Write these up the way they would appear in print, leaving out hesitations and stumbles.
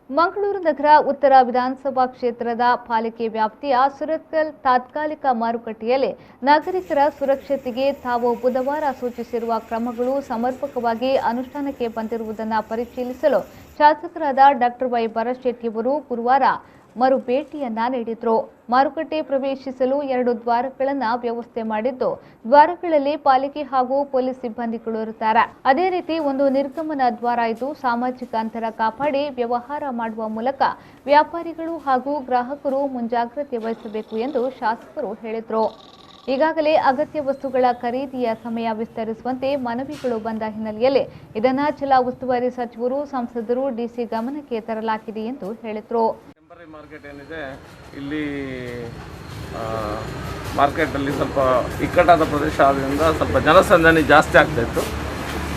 ಮಂಗಳೂರು ನಗರ ಉತ್ತರ ವಿಧಾನಸಭಾ ಕ್ಷೇತ್ರದ ಪಾಲಿಕೆ ವ್ಯಾಪ್ತಿಯ ಸುರತ್ಕಲ್ ತಾತ್ಕಾಲಿಕ ಮಾರುಕಟ್ಟೆಯಲ್ಲಿ ನಾಗರಿಕರ ಸುರಕ್ಷತೆಗೆ ತಾವು ಬುಧವಾರ ಸೂಚಿಸಿರುವ ಕ್ರಮಗಳು ಸಮರ್ಪಕವಾಗಿ ಅನುಷ್ಠಾನಕ್ಕೆ ಬಂದಿರುವುದನ್ನು ಪರಿಶೀಲಿಸಲು ಶಾಸಕರಾದ ಡಾಕ್ಟರ್ ವೈ ಭರತ್ ಗುರುವಾರ ಮರು ಭೇಟಿಯನ್ನ ನೀಡಿದರು. ಮಾರುಕಟ್ಟೆ ಪ್ರವೇಶಿಸಲು 2 ದ್ವಾರಗಳನ್ನು ವ್ಯವಸ್ಥೆ ಮಾಡಿದ್ದು, ದ್ವಾರಗಳಲ್ಲಿ ಪಾಲಿಕೆ ಹಾಗೂ ಪೊಲೀಸ್ ಸಿಬ್ಬಂದಿಗಳು ಇರುತ್ತಾರೆ. ಅದೇ ರೀತಿ ಒಂದು ನಿರ್ಗಮನ ದ್ವಾರ ಇದ್ದು, ಸಾಮಾಜಿಕ ಅಂತರ ಕಾಪಾಡಿ ವ್ಯವಹಾರ ಮಾಡುವ ಮೂಲಕ ವ್ಯಾಪಾರಿಗಳು ಹಾಗೂ ಗ್ರಾಹಕರು ಮುಂಜಾಗ್ರತೆ ವಹಿಸಬೇಕು ಎಂದು ಶಾಸಕರು ಹೇಳಿದರು. ಈಗಾಗಲೇ ಅಗತ್ಯ ವಸ್ತುಗಳ ಖರೀದಿಯ ಸಮಯ ವಿಸ್ತರಿಸುವಂತೆ ಮನವಿಗಳು ಬಂದ ಹಿನ್ನೆಲೆಯಲ್ಲಿ ಇದನ್ನು ಜಿಲ್ಲಾ ಉಸ್ತುವಾರಿ ಸಚಿವರು, ಸಂಸದರು, ಡಿಸಿ ಗಮನಕ್ಕೆ ತರಲಾಗಿದೆ ಎಂದು ಹೇಳಿದರು. ಮಾರ್ಕೆಟ್ ಏನಿದೆ ಇಲ್ಲಿ ಮಾರ್ಕೆಟಲ್ಲಿ ಸ್ವಲ್ಪ ಇಕ್ಕಟ್ಟಾದ ಪ್ರದೇಶ ಆದ್ದರಿಂದ ಸ್ವಲ್ಪ ಜನಸಂದಣಿ ಜಾಸ್ತಿ ಆಗ್ತಾಯಿತ್ತು.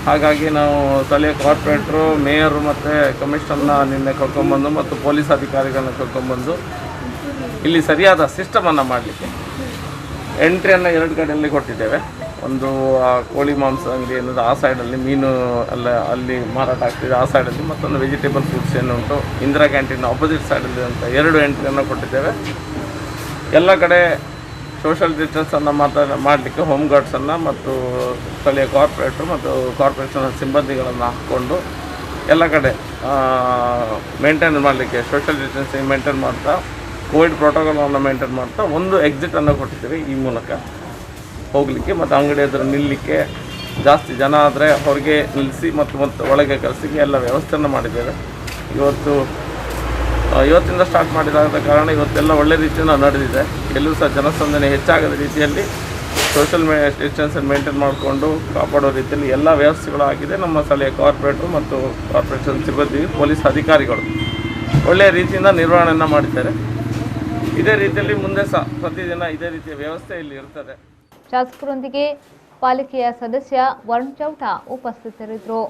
ಹಾಗಾಗಿ ನಾವು ಸ್ಥಳೀಯ ಕಾರ್ಪೊರೇಟ್ರು, ಮೇಯರು ಮತ್ತು ಕಮಿಷನರ್ನ ನಿನ್ನೆ ಕರ್ಕೊಂಡ್ಬಂದು ಮತ್ತು ಪೊಲೀಸ್ ಅಧಿಕಾರಿಗಳನ್ನ ಕರ್ಕೊಂಡ್ಬಂದು ಇಲ್ಲಿ ಸರಿಯಾದ ಸಿಸ್ಟಮನ್ನು ಮಾಡಲಿಕ್ಕೆ ಎಂಟ್ರಿಯನ್ನು 2 ಕಡೆಯಲ್ಲಿ ಕೊಟ್ಟಿದ್ದೇವೆ. ಒಂದು ಕೋಳಿ ಮಾಂಸ ಅಂಗಡಿ ಅನ್ನೋದು ಆ ಸೈಡಲ್ಲಿ, ಮೀನು ಎಲ್ಲ ಅಲ್ಲಿ ಮಾರಾಟ ಆಗ್ತಿದೆ ಆ ಸೈಡಲ್ಲಿ, ಮತ್ತೊಂದು ವೆಜಿಟೇಬಲ್ ಫ್ರೂಟ್ಸ್ ಏನು ಉಂಟು ಇಂದಿರಾ ಕ್ಯಾಂಟೀನ್ ಆಪೋಸಿಟ್ ಸೈಡಲ್ಲಿ ಅಂತ 2 ಎಂಟ್ರಿಯನ್ನು ಕೊಟ್ಟಿದ್ದೇವೆ. ಎಲ್ಲ ಕಡೆ ಸೋಷಲ್ ಡಿಸ್ಟೆನ್ಸನ್ನು ಮಾಡಲಿಕ್ಕೆ ಹೋಮ್ ಗಾರ್ಡ್ಸನ್ನು ಮತ್ತು ಸ್ಥಳೀಯ ಕಾರ್ಪೊರೇಟ್ರು ಮತ್ತು ಕಾರ್ಪೊರೇಷನ್ ಸಿಬ್ಬಂದಿಗಳನ್ನು ಹಾಕ್ಕೊಂಡು ಎಲ್ಲ ಕಡೆ ಮೇಂಟೈನ್ ಮಾಡಲಿಕ್ಕೆ ಸೋಷಲ್ ಡಿಸ್ಟೆನ್ಸಿಂಗ್ ಮೇಂಟೈನ್ ಮಾಡ್ತಾ, ಕೋವಿಡ್ ಪ್ರೋಟೋಕಾಲನ್ನು ಮೇಂಟೈನ್ ಮಾಡ್ತಾ ಒಂದು ಎಕ್ಸಿಟನ್ನು ಕೊಟ್ಟಿದ್ದೀವಿ ಈ ಮೂಲಕ ಹೋಗಲಿಕ್ಕೆ ಮತ್ತು ಅಂಗಡಿ ಎದುರು ನಿಲ್ಲಲಿಕ್ಕೆ. ಜಾಸ್ತಿ ಜನ ಆದರೆ ಹೊರಗೆ ನಿಲ್ಲಿಸಿ ಮತ್ತು ಒಳಗೆ ಕಳಿಸಿಗೆ ಎಲ್ಲ ವ್ಯವಸ್ಥೆಯನ್ನು ಮಾಡಿದ್ದೇವೆ. ಇವತ್ತಿಂದ ಸ್ಟಾರ್ಟ್ ಮಾಡಿದಾದ ಕಾರಣ ಇವತ್ತೆಲ್ಲ ಒಳ್ಳೆ ರೀತಿಯಿಂದ ನಡೆದಿದೆ. ಎಲ್ಲೂ ಸಹ ಜನಸಂದಣಿ ಹೆಚ್ಚಾಗದ ರೀತಿಯಲ್ಲಿ ಸೋಷಲ್ ಡಿಸ್ಟೆನ್ಸನ್ನು ಮೇಂಟೈನ್ ಮಾಡಿಕೊಂಡು ಕಾಪಾಡೋ ರೀತಿಯಲ್ಲಿ ಎಲ್ಲ ವ್ಯವಸ್ಥೆಗಳು ಆಗಿದೆ. ನಮ್ಮ ಸ್ಥಳೀಯ ಕಾರ್ಪೊರೇಟ್ರು ಮತ್ತು ಕಾರ್ಪೊರೇಷನ್ ಸಿಬ್ಬಂದಿ, ಪೊಲೀಸ್ ಅಧಿಕಾರಿಗಳು ಒಳ್ಳೆಯ ರೀತಿಯಿಂದ ನಿರ್ವಹಣೆಯನ್ನು ಮಾಡಿದ್ದಾರೆ. ಇದೇ ರೀತಿಯಲ್ಲಿ ಮುಂದೆ ಸಹ ಪ್ರತಿದಿನ ಇದೇ ರೀತಿಯ ವ್ಯವಸ್ಥೆ ಇಲ್ಲಿ ಇರ್ತದೆ. ಶಾಸಕರೊಂದಿಗೆ ಪಾಲಿಕೆಯ ಸದಸ್ಯ ವರುಣ್ ಚೌಟ ಉಪಸ್ಥಿತರಿದ್ದರು.